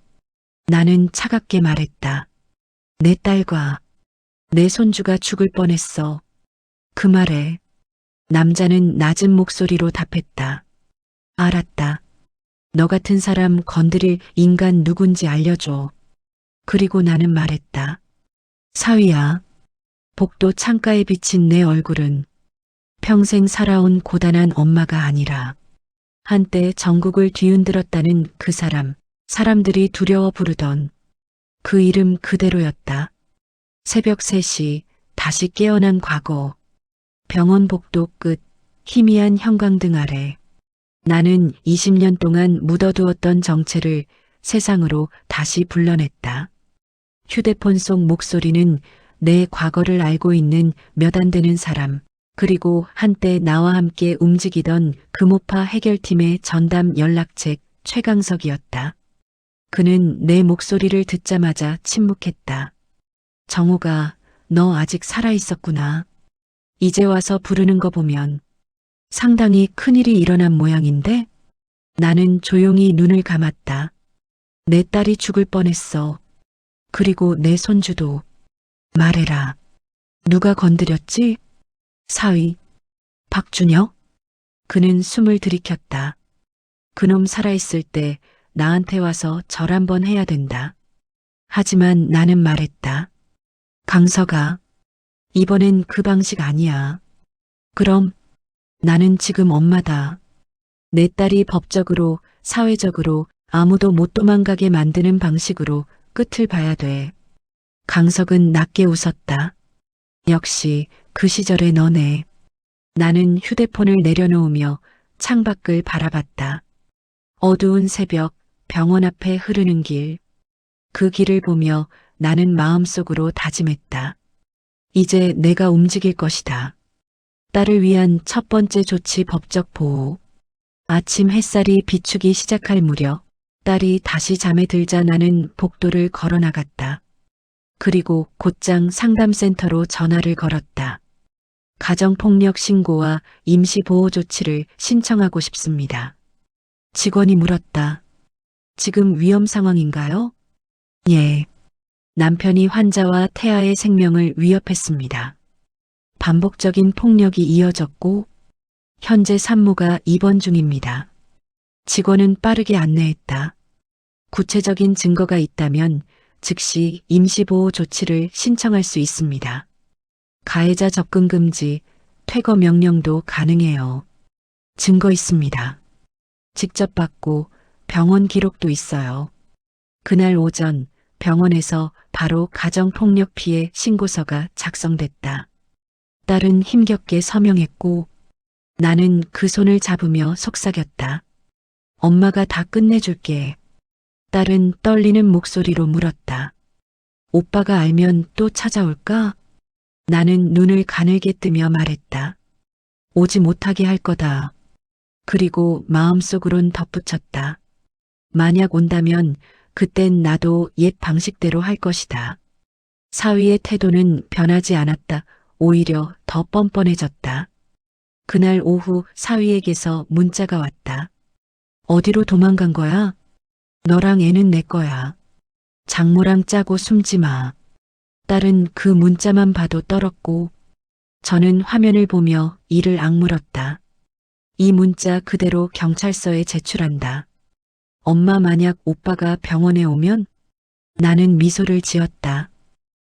나는 차갑게 말했다. 내 딸과 내 손주가 죽을 뻔했어. 그 말에 남자는 낮은 목소리로 답했다. 알았다. 너 같은 사람 건드릴 인간 누군지 알려줘. 그리고 나는 말했다. 사위야. 복도 창가에 비친 내 얼굴은 평생 살아온 고단한 엄마가 아니라 한때 전국을 뒤흔들었다는 그 사람, 사람들이 두려워 부르던 그 이름 그대로였다. 새벽 3시 다시 깨어난 과거. 병원 복도 끝 희미한 형광등 아래 나는 20년 동안 묻어두었던 정체를 세상으로 다시 불러냈다. 휴대폰 속 목소리는 내 과거를 알고 있는 몇 안 되는 사람, 그리고 한때 나와 함께 움직이던 금오파 해결팀의 전담 연락책 최강석이었다. 그는 내 목소리를 듣자마자 침묵했다. 정우가, 너 아직 살아있었구나. 이제 와서 부르는 거 보면 상당히 큰일이 일어난 모양인데? 나는 조용히 눈을 감았다. 내 딸이 죽을 뻔했어. 그리고 내 손주도. 말해라. 누가 건드렸지? 사위. 박준혁? 그는 숨을 들이켰다. 그놈 살아있을 때 나한테 와서 절 한번 해야 된다. 하지만 나는 말했다. 강서가, 이번엔 그 방식 아니야. 그럼 나는 지금 엄마다. 내 딸이 법적으로, 사회적으로 아무도 못 도망가게 만드는 방식으로 끝을 봐야 돼. 강석은 낮게 웃었다. 역시 그 시절의 너네. 나는 휴대폰을 내려놓으며 창밖을 바라봤다. 어두운 새벽, 병원 앞에 흐르는 길. 그 길을 보며 나는 마음속으로 다짐했다. 이제 내가 움직일 것이다. 딸을 위한 첫 번째 조치 법적 보호. 아침 햇살이 비추기 시작할 무렵 딸이 다시 잠에 들자 나는 복도를 걸어 나갔다. 그리고 곧장 상담센터로 전화를 걸었다. 가정폭력 신고와 임시보호 조치를 신청하고 싶습니다. 직원이 물었다. 지금 위험 상황인가요? 예. 남편이 환자와 태아의 생명을 위협했습니다. 반복적인 폭력이 이어졌고 현재 산모가 입원 중입니다. 직원은 빠르게 안내했다. 구체적인 증거가 있다면 즉시 임시보호 조치를 신청할 수 있습니다. 가해자 접근 금지, 퇴거 명령도 가능해요. 증거 있습니다. 직접 받고 병원 기록도 있어요. 그날 오전 병원에서 바로 가정폭력 피해 신고서가 작성됐다. 딸은 힘겹게 서명했고 나는 그 손을 잡으며 속삭였다. 엄마가 다 끝내줄게. 딸은 떨리는 목소리로 물었다. 오빠가 알면 또 찾아올까? 나는 눈을 가늘게 뜨며 말했다. 오지 못하게 할 거다. 그리고 마음속으론 덧붙였다. 만약 온다면 그땐 나도 옛 방식대로 할 것이다. 사위의 태도는 변하지 않았다. 오히려 더 뻔뻔해졌다. 그날 오후 사위에게서 문자가 왔다. 어디로 도망간 거야? 너랑 애는 내 거야. 장모랑 짜고 숨지 마. 딸은 그 문자만 봐도 떨었고 저는 화면을 보며 이를 악물었다. 이 문자 그대로 경찰서에 제출한다. 엄마 만약 오빠가 병원에 오면 나는 미소를 지었다.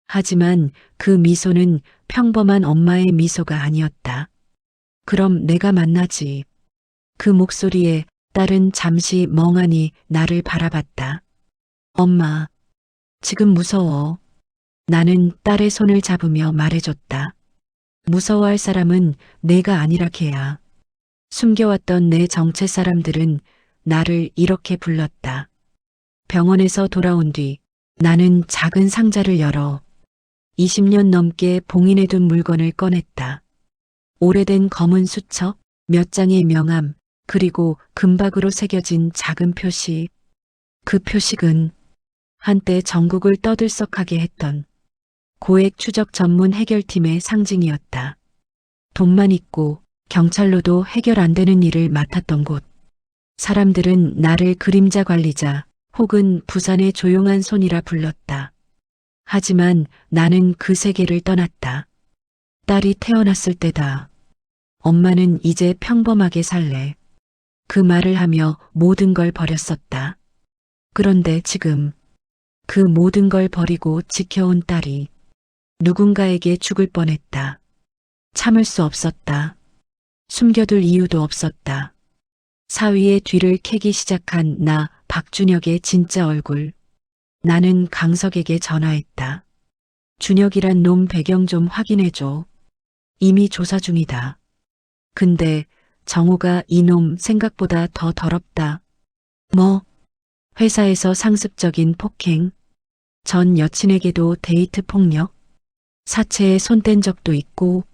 하지만 그 미소는 평범한 엄마의 미소가 아니었다. 그럼 내가 만나지. 그 목소리에 딸은 잠시 멍하니 나를 바라봤다. 엄마, 지금 무서워. 나는 딸의 손을 잡으며 말해줬다. 무서워할 사람은 내가 아니라 걔야. 숨겨왔던 내 정체 사람들은 나를 이렇게 불렀다. 병원에서 돌아온 뒤 나는 작은 상자를 열어 20년 넘게 봉인해둔 물건을 꺼냈다. 오래된 검은 수첩, 몇 장의 명함, 그리고 금박으로 새겨진 작은 표시. 그 표식은 한때 전국을 떠들썩하게 했던 고액 추적 전문 해결팀의 상징이었다. 돈만 있고 경찰로도 해결 안 되는 일을 맡았던 곳. 사람들은 나를 그림자 관리자 혹은 부산의 조용한 손이라 불렀다. 하지만 나는 그 세계를 떠났다. 딸이 태어났을 때다. 엄마는 이제 평범하게 살래. 그 말을 하며 모든 걸 버렸었다. 그런데 지금 그 모든 걸 버리고 지켜온 딸이 누군가에게 죽을 뻔했다. 참을 수 없었다. 숨겨둘 이유도 없었다. 사위의 뒤를 캐기 시작한 나 박준혁의 진짜 얼굴. 나는 강석에게 전화했다. 준혁이란 놈 배경 좀 확인해줘. 이미 조사 중이다. 근데 정호가 이놈 생각보다 더 더럽다. 뭐? 회사에서 상습적인 폭행, 전 여친에게도 데이트 폭력, 사체에 손 뗀 적도 있고,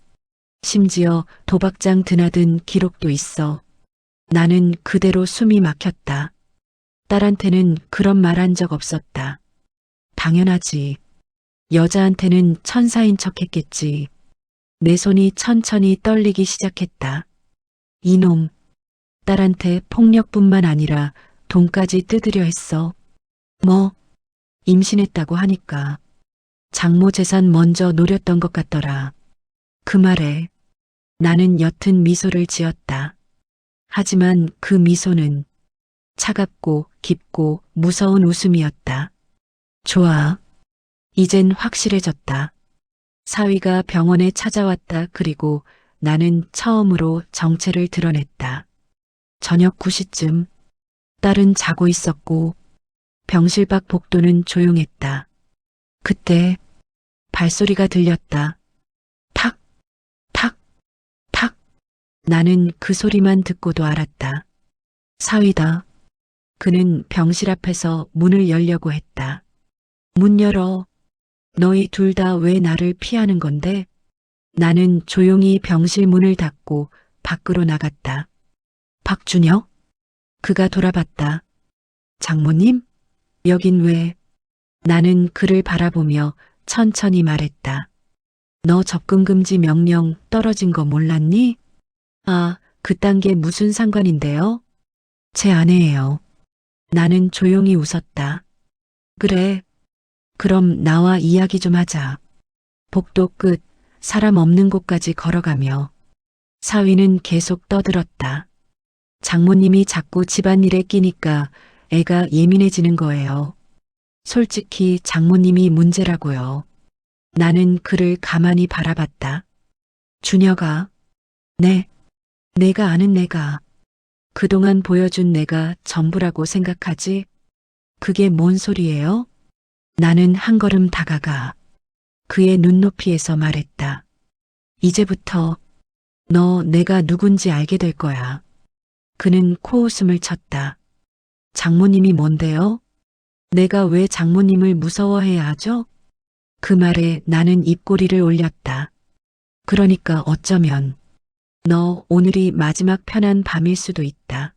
심지어 도박장 드나든 기록도 있어. 나는 그대로 숨이 막혔다. 딸한테는 그런 말 한 적 없었다. 당연하지. 여자한테는 천사인 척 했겠지. 내 손이 천천히 떨리기 시작했다. 이놈, 딸한테 폭력뿐만 아니라 돈까지 뜯으려 했어. 뭐, 임신했다고 하니까. 장모 재산 먼저 노렸던 것 같더라. 그 말에 나는 옅은 미소를 지었다. 하지만 그 미소는 차갑고 깊고 무서운 웃음이었다. 좋아. 이젠 확실해졌다. 사위가 병원에 찾아왔다. 그리고 나는 처음으로 정체를 드러냈다. 저녁 9시쯤 딸은 자고 있었고 병실 밖 복도는 조용했다. 그때 발소리가 들렸다. 탁, 탁, 탁. 나는 그 소리만 듣고도 알았다. 사위다. 그는 병실 앞에서 문을 열려고 했다. 문 열어. 너희 둘 다 왜 나를 피하는 건데? 나는 조용히 병실 문을 닫고 밖으로 나갔다. 박준혁? 그가 돌아봤다. 장모님? 여긴 왜? 나는 그를 바라보며 천천히 말했다. 너 접근금지 명령 떨어진 거 몰랐니? 아, 그딴 게 무슨 상관인데요? 제 아내예요. 나는 조용히 웃었다. 그래. 그럼 나와 이야기 좀 하자. 복도 끝, 사람 없는 곳까지 걸어가며 사위는 계속 떠들었다. 장모님이 자꾸 집안일에 끼니까 애가 예민해지는 거예요. 솔직히 장모님이 문제라고요. 나는 그를 가만히 바라봤다. 준혁아, 네, 내가 아는 내가, 그동안 보여준 내가 전부라고 생각하지? 그게 뭔 소리예요? 나는 한 걸음 다가가 그의 눈높이에서 말했다. 이제부터 너 내가 누군지 알게 될 거야. 그는 코웃음을 쳤다. 장모님이 뭔데요? 내가 왜 장모님을 무서워해야 하죠? 그 말에 나는 입꼬리를 올렸다. 그러니까 어쩌면 너 오늘이 마지막 편한 밤일 수도 있다.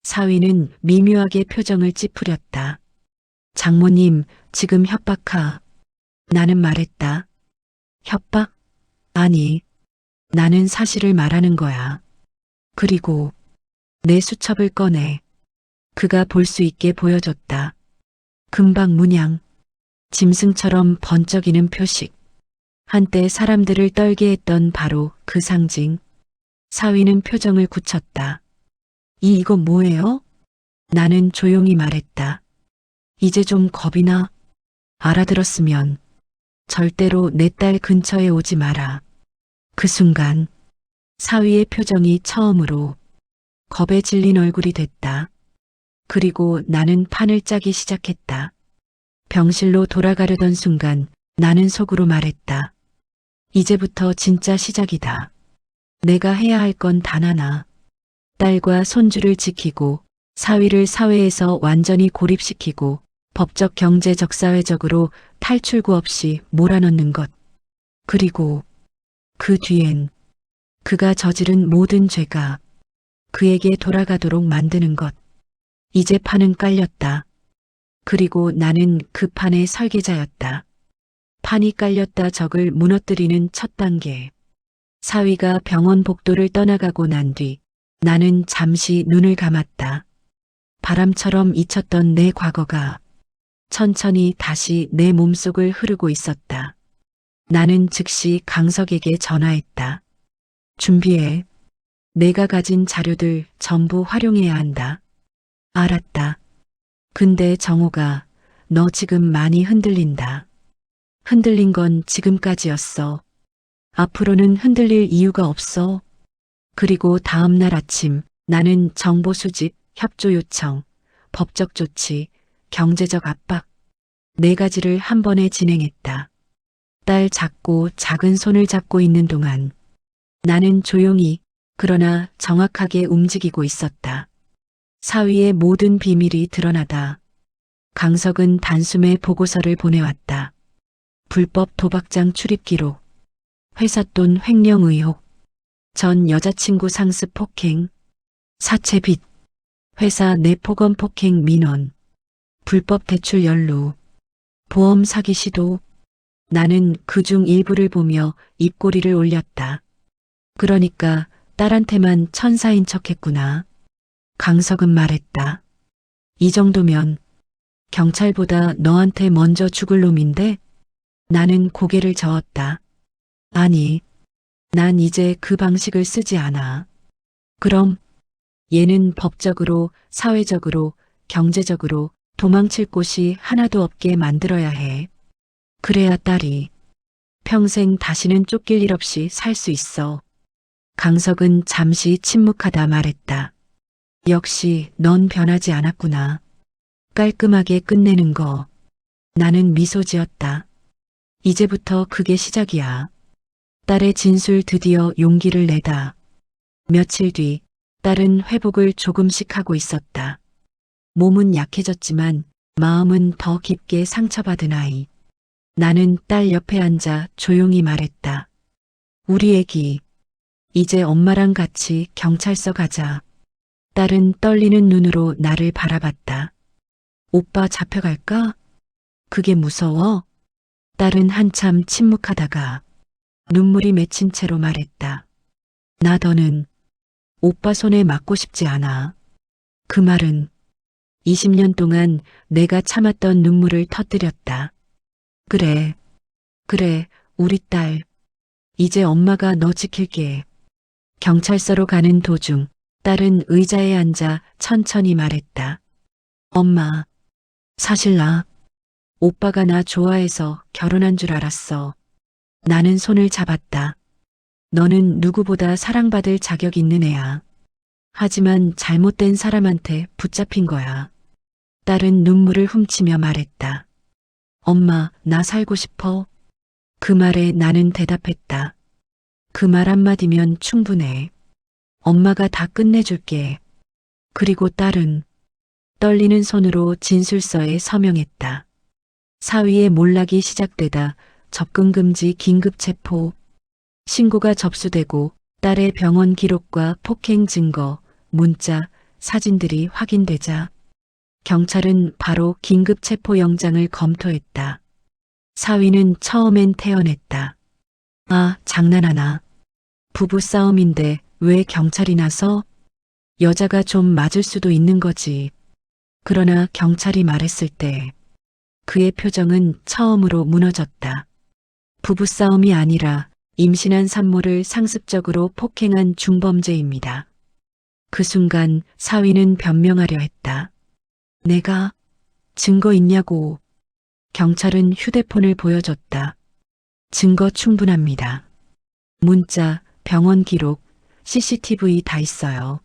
사위는 미묘하게 표정을 찌푸렸다. 장모님, 지금 협박하. 나는 말했다. 협박? 아니, 나는 사실을 말하는 거야. 그리고 내 수첩을 꺼내. 그가 볼 수 있게 보여줬다. 금방 문양. 짐승처럼 번쩍이는 표식. 한때 사람들을 떨게 했던 바로 그 상징. 사위는 표정을 굳혔다. 이거 뭐예요? 나는 조용히 말했다. 이제 좀 겁이 나. 알아들었으면 절대로 내 딸 근처에 오지 마라. 그 순간 사위의 표정이 처음으로 겁에 질린 얼굴이 됐다. 그리고 나는 판을 짜기 시작했다. 병실로 돌아가려던 순간 나는 속으로 말했다. 이제부터 진짜 시작이다. 내가 해야 할 건 단 하나. 딸과 손주를 지키고 사위를 사회에서 완전히 고립시키고 법적 경제적 사회적으로 탈출구 없이 몰아넣는 것. 그리고 그 뒤엔 그가 저지른 모든 죄가 그에게 돌아가도록 만드는 것. 이제 판은 깔렸다. 그리고 나는 그 판의 설계자였다. 판이 깔렸다 적을 무너뜨리는 첫 단계. 사위가 병원 복도를 떠나가고 난 뒤 나는 잠시 눈을 감았다. 바람처럼 잊혔던 내 과거가 천천히 다시 내 몸속을 흐르고 있었다. 나는 즉시 강석에게 전화했다. 준비해. 내가 가진 자료들 전부 활용해야 한다. 알았다. 근데 정호가 너 지금 많이 흔들린다. 흔들린 건 지금까지였어. 앞으로는 흔들릴 이유가 없어. 그리고 다음 날 아침 나는 정보 수집, 협조 요청, 법적 조치, 경제적 압박 네 가지를 한 번에 진행했다. 딸 작고 작은 손을 잡고 있는 동안 나는 조용히 그러나 정확하게 움직이고 있었다. 사위의 모든 비밀이 드러나다. 강석은 단숨에 보고서를 보내왔다. 불법 도박장 출입 기록, 회사 돈 횡령 의혹, 전 여자친구 상습 폭행, 사채 빚, 회사 내 폭언 폭행 민원, 불법 대출 연루, 보험 사기 시도. 나는 그중 일부를 보며 입꼬리를 올렸다. 그러니까 딸한테만 천사인 척했구나. 강석은 말했다. 이 정도면 경찰보다 너한테 먼저 죽을 놈인데? 나는 고개를 저었다. 아니, 난 이제 그 방식을 쓰지 않아. 그럼 얘는 법적으로, 사회적으로, 경제적으로 도망칠 곳이 하나도 없게 만들어야 해. 그래야 딸이 평생 다시는 쫓길 일 없이 살 수 있어. 강석은 잠시 침묵하다 말했다. 역시 넌 변하지 않았구나. 깔끔하게 끝내는 거. 나는 미소 지었다. 이제부터 그게 시작이야. 딸의 진술 드디어 용기를 내다. 며칠 뒤 딸은 회복을 조금씩 하고 있었다. 몸은 약해졌지만 마음은 더 깊게 상처받은 아이. 나는 딸 옆에 앉아 조용히 말했다. 우리 애기, 이제 엄마랑 같이 경찰서 가자. 딸은 떨리는 눈으로 나를 바라봤다. 오빠 잡혀갈까? 그게 무서워? 딸은 한참 침묵하다가 눈물이 맺힌 채로 말했다. 나 더는 오빠 손에 맞고 싶지 않아. 그 말은 20년 동안 내가 참았던 눈물을 터뜨렸다. 그래, 그래, 우리 딸. 이제 엄마가 너 지킬게. 경찰서로 가는 도중 딸은 의자에 앉아 천천히 말했다. 엄마, 사실 나 오빠가 나 좋아해서 결혼한 줄 알았어. 나는 손을 잡았다. 너는 누구보다 사랑받을 자격 있는 애야. 하지만 잘못된 사람한테 붙잡힌 거야. 딸은 눈물을 훔치며 말했다. 엄마, 나 살고 싶어. 그 말에 나는 대답했다. 그 말 한마디면 충분해. 엄마가 다 끝내줄게. 그리고 딸은 떨리는 손으로 진술서에 서명했다. 사위의 몰락이 시작되다 접근금지 긴급체포 신고가 접수되고 딸의 병원 기록과 폭행 증거, 문자, 사진들이 확인되자 경찰은 바로 긴급체포영장을 검토했다. 사위는 처음엔 태연했다. 아, 장난하나. 부부싸움인데 왜 경찰이 나서? 여자가 좀 맞을 수도 있는 거지. 그러나 경찰이 말했을 때 그의 표정은 처음으로 무너졌다. 부부싸움이 아니라 임신한 산모를 상습적으로 폭행한 중범죄입니다. 그 순간 사위는 변명하려 했다. 내가 증거 있냐고. 경찰은 휴대폰을 보여줬다. 증거 충분합니다. 문자, 병원 기록, CCTV 다 있어요.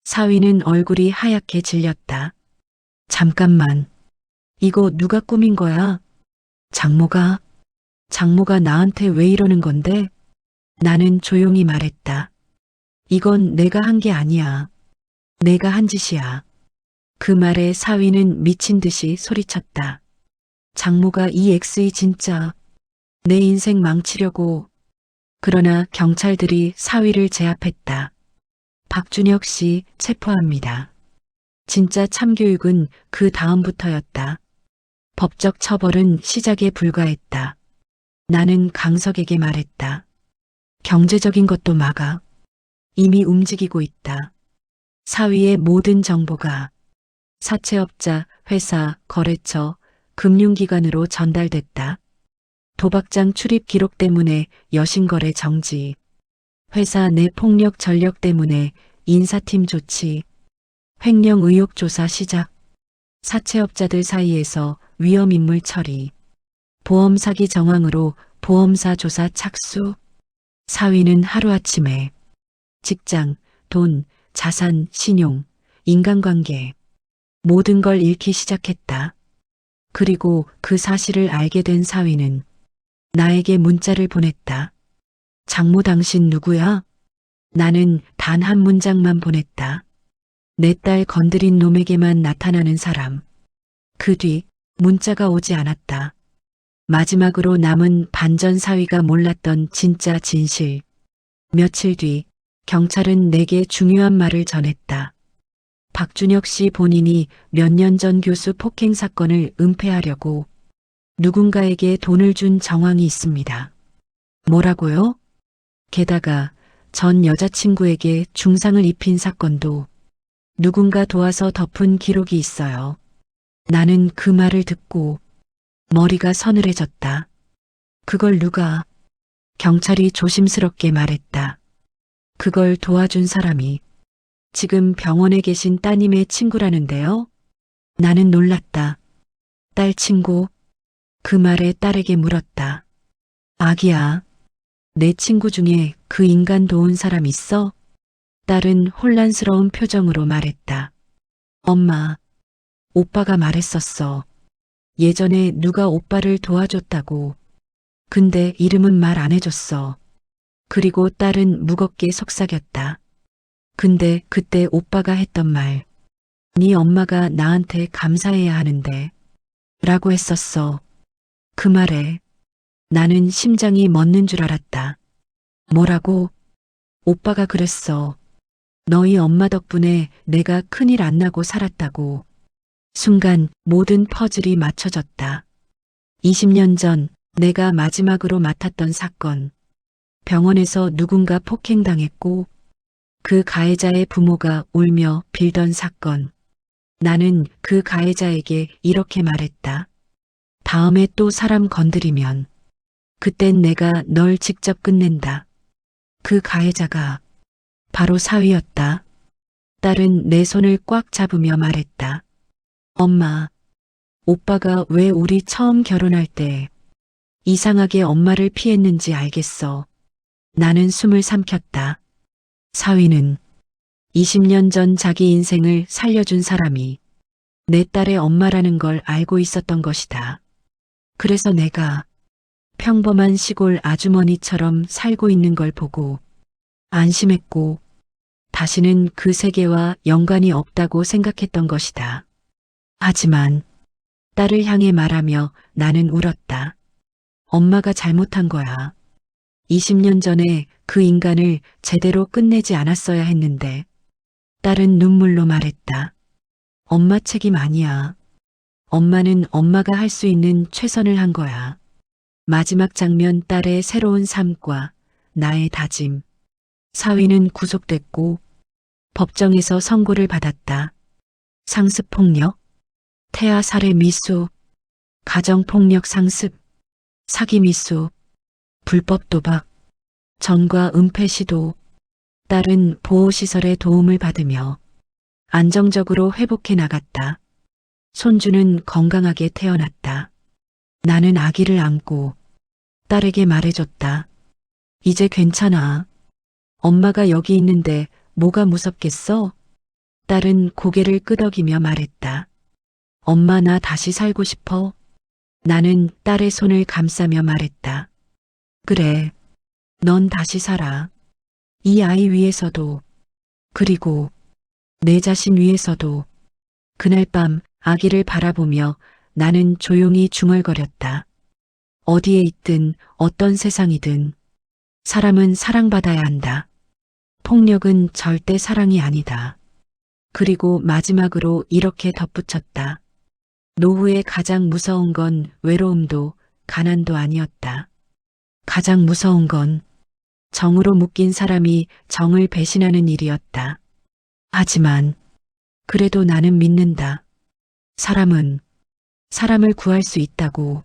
사위는 얼굴이 하얗게 질렸다. 잠깐만. 이거 누가 꾸민 거야? 장모가? 장모가 나한테 왜 이러는 건데? 나는 조용히 말했다. 이건 내가 한 게 아니야. 내가 한 짓이야. 그 말에 사위는 미친 듯이 소리쳤다. 장모가 이 엑스이 진짜 내 인생 망치려고. 그러나 경찰들이 사위를 제압했다. 박준혁 씨 체포합니다. 진짜 참교육은 그 다음부터였다. 법적 처벌은 시작에 불과했다. 나는 강석에게 말했다. 경제적인 것도 막아. 이미 움직이고 있다. 사위의 모든 정보가 사채업자, 회사, 거래처, 금융기관으로 전달됐다. 도박장 출입 기록 때문에 여신거래 정지, 회사 내 폭력 전력 때문에 인사팀 조치, 횡령 의혹 조사 시작, 사채업자들 사이에서 위험인물 처리, 보험 사기 정황으로 보험사 조사 착수. 사위는 하루아침에 직장, 돈, 자산, 신용, 인간관계 모든 걸 잃기 시작했다. 그리고 그 사실을 알게 된 사위는 나에게 문자를 보냈다. 장모 당신 누구야? 나는 단 한 문장만 보냈다. 내 딸 건드린 놈에게만 나타나는 사람. 그 뒤 문자가 오지 않았다. 마지막으로 남은 반전 사위가 몰랐던 진짜 진실. 며칠 뒤 경찰은 내게 중요한 말을 전했다. 박준혁 씨 본인이 몇 년 전 교수 폭행 사건을 은폐하려고 누군가에게 돈을 준 정황이 있습니다. 뭐라고요? 게다가 전 여자친구에게 중상을 입힌 사건도 누군가 도와서 덮은 기록이 있어요. 나는 그 말을 듣고 머리가 서늘해졌다. 그걸 누가? 경찰이 조심스럽게 말했다. 그걸 도와준 사람이 지금 병원에 계신 따님의 친구라는데요. 나는 놀랐다. 딸 친구? 그 말에 딸에게 물었다. 아기야, 내 친구 중에 그 인간 도운 사람 있어? 딸은 혼란스러운 표정으로 말했다. 엄마, 오빠가 말했었어. 예전에 누가 오빠를 도와줬다고. 근데 이름은 말 안 해줬어. 그리고 딸은 무겁게 속삭였다. 근데 그때 오빠가 했던 말. 네 엄마가 나한테 감사해야 하는데. 라고 했었어. 그 말에 나는 심장이 멎는 줄 알았다. 뭐라고? 오빠가 그랬어. 너희 엄마 덕분에 내가 큰일 안 나고 살았다고. 순간 모든 퍼즐이 맞춰졌다. 20년 전 내가 마지막으로 맡았던 사건. 병원에서 누군가 폭행당했고 그 가해자의 부모가 울며 빌던 사건. 나는 그 가해자에게 이렇게 말했다. 다음에 또 사람 건드리면 그땐 내가 널 직접 끝낸다. 그 가해자가 바로 사위였다. 딸은 내 손을 꽉 잡으며 말했다. 엄마, 오빠가 왜 우리 처음 결혼할 때 이상하게 엄마를 피했는지 알겠어. 나는 숨을 삼켰다. 사위는 20년 전 자기 인생을 살려준 사람이 내 딸의 엄마라는 걸 알고 있었던 것이다. 그래서 내가 평범한 시골 아주머니처럼 살고 있는 걸 보고 안심했고 다시는 그 세계와 연관이 없다고 생각했던 것이다. 하지만 딸을 향해 말하며 나는 울었다. 엄마가 잘못한 거야. 20년 전에 그 인간을 제대로 끝내지 않았어야 했는데 딸은 눈물로 말했다. 엄마 책임 아니야. 엄마는 엄마가 할 수 있는 최선을 한 거야. 마지막 장면 딸의 새로운 삶과 나의 다짐. 사위는 구속됐고 법정에서 선고를 받았다. 상습폭력, 태아 살해 미수, 가정폭력 상습, 사기 미수, 불법 도박, 전과 은폐 시도. 딸은 보호시설의 도움을 받으며 안정적으로 회복해 나갔다. 손주는 건강하게 태어났다. 나는 아기를 안고 딸에게 말해줬다. 이제 괜찮아. 엄마가 여기 있는데 뭐가 무섭겠어? 딸은 고개를 끄덕이며 말했다. 엄마 나 다시 살고 싶어. 나는 딸의 손을 감싸며 말했다. 그래, 넌 다시 살아. 이 아이 위해서도, 그리고 내 자신 위해서도. 그날 밤 아기를 바라보며 나는 조용히 중얼거렸다. 어디에 있든 어떤 세상이든 사람은 사랑받아야 한다. 폭력은 절대 사랑이 아니다. 그리고 마지막으로 이렇게 덧붙였다. 노후에 가장 무서운 건 외로움도 가난도 아니었다. 가장 무서운 건 정으로 묶인 사람이 정을 배신하는 일이었다. 하지만 그래도 나는 믿는다. 사람은 사람을 구할 수 있다고.